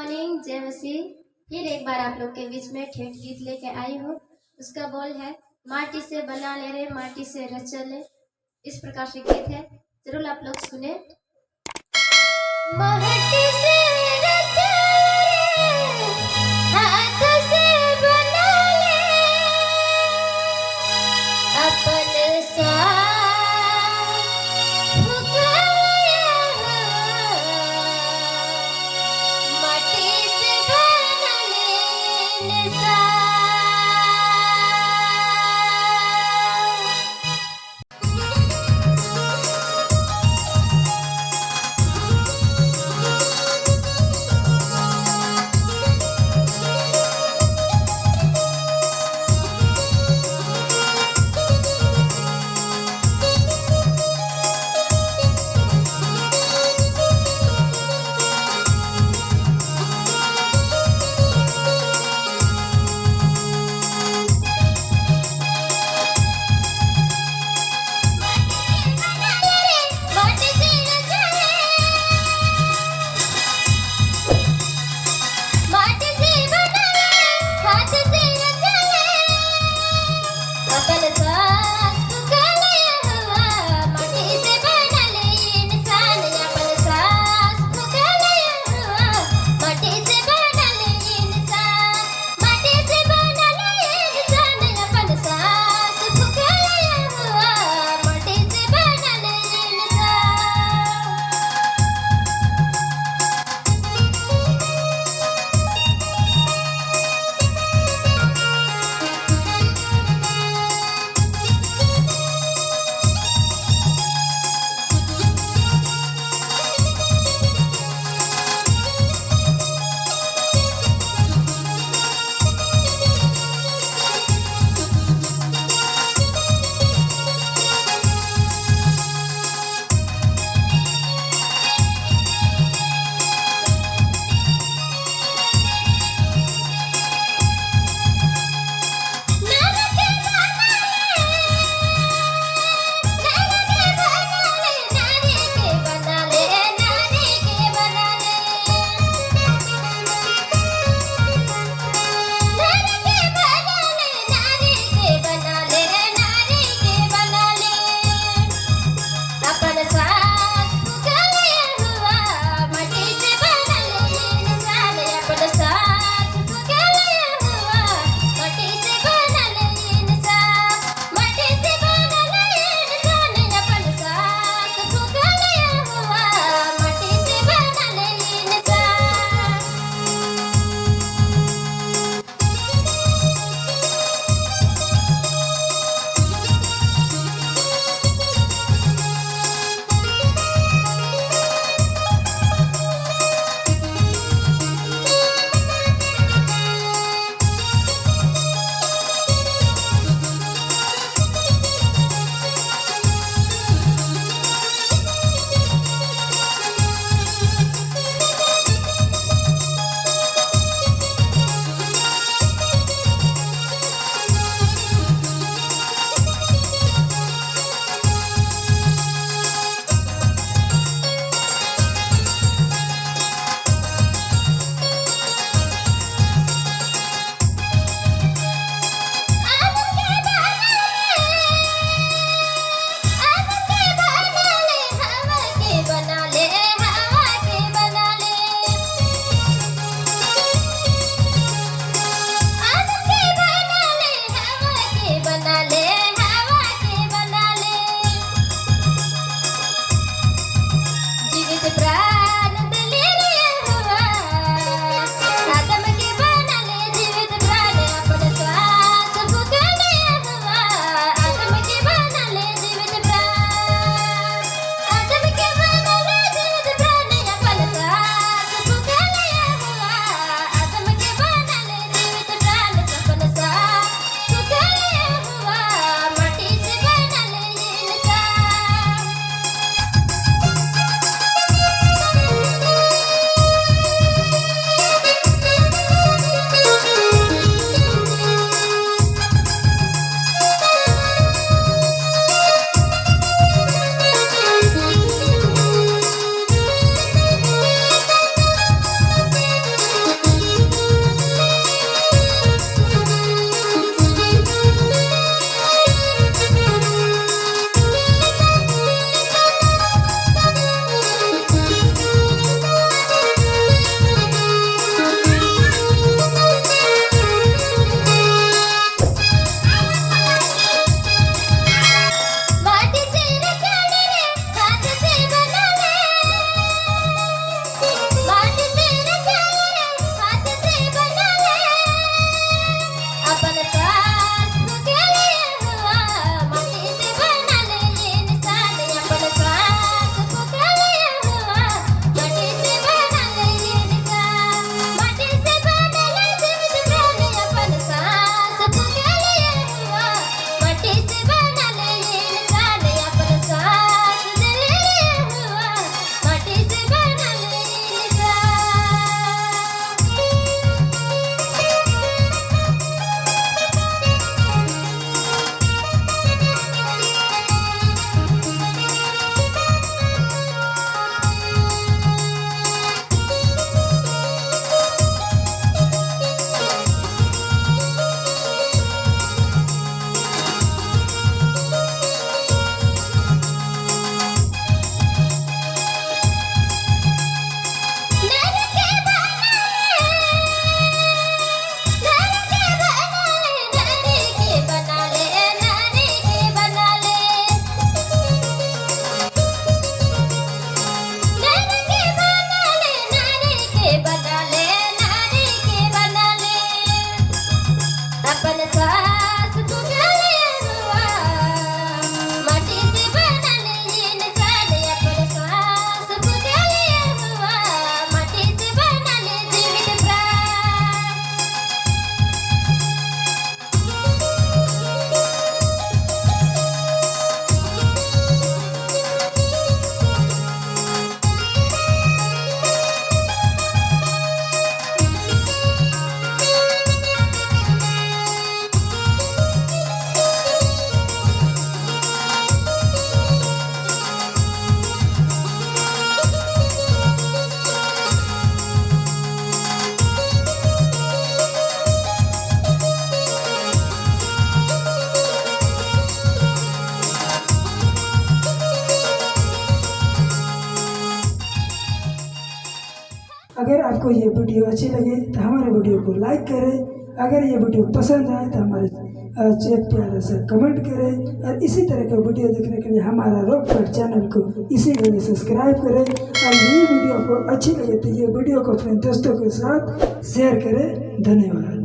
Morning, जय मसीह। फिर एक बार आप लोग के बीच में ठेठ गीत लेके आई हूँ। उसका बोल है, माटी से बना ले रे माटी से रचले। इस प्रकार से गीत है, जरूर आप लोग सुने। माटी से रचले, हाथ से बना ले, अपन आपको ये वीडियो अच्छी लगे तो हमारे वीडियो को लाइक करें। अगर ये वीडियो पसंद आए तो हमारे एक प्यारा सा कमेंट करें और इसी तरह का वीडियो देखने के लिए हमारा रॉकफेट चैनल को इसी के लिए सब्सक्राइब करें। और ये वीडियो आपको अच्छी लगे तो ये वीडियो को अपने दोस्तों के साथ शेयर करें। धन्यवाद।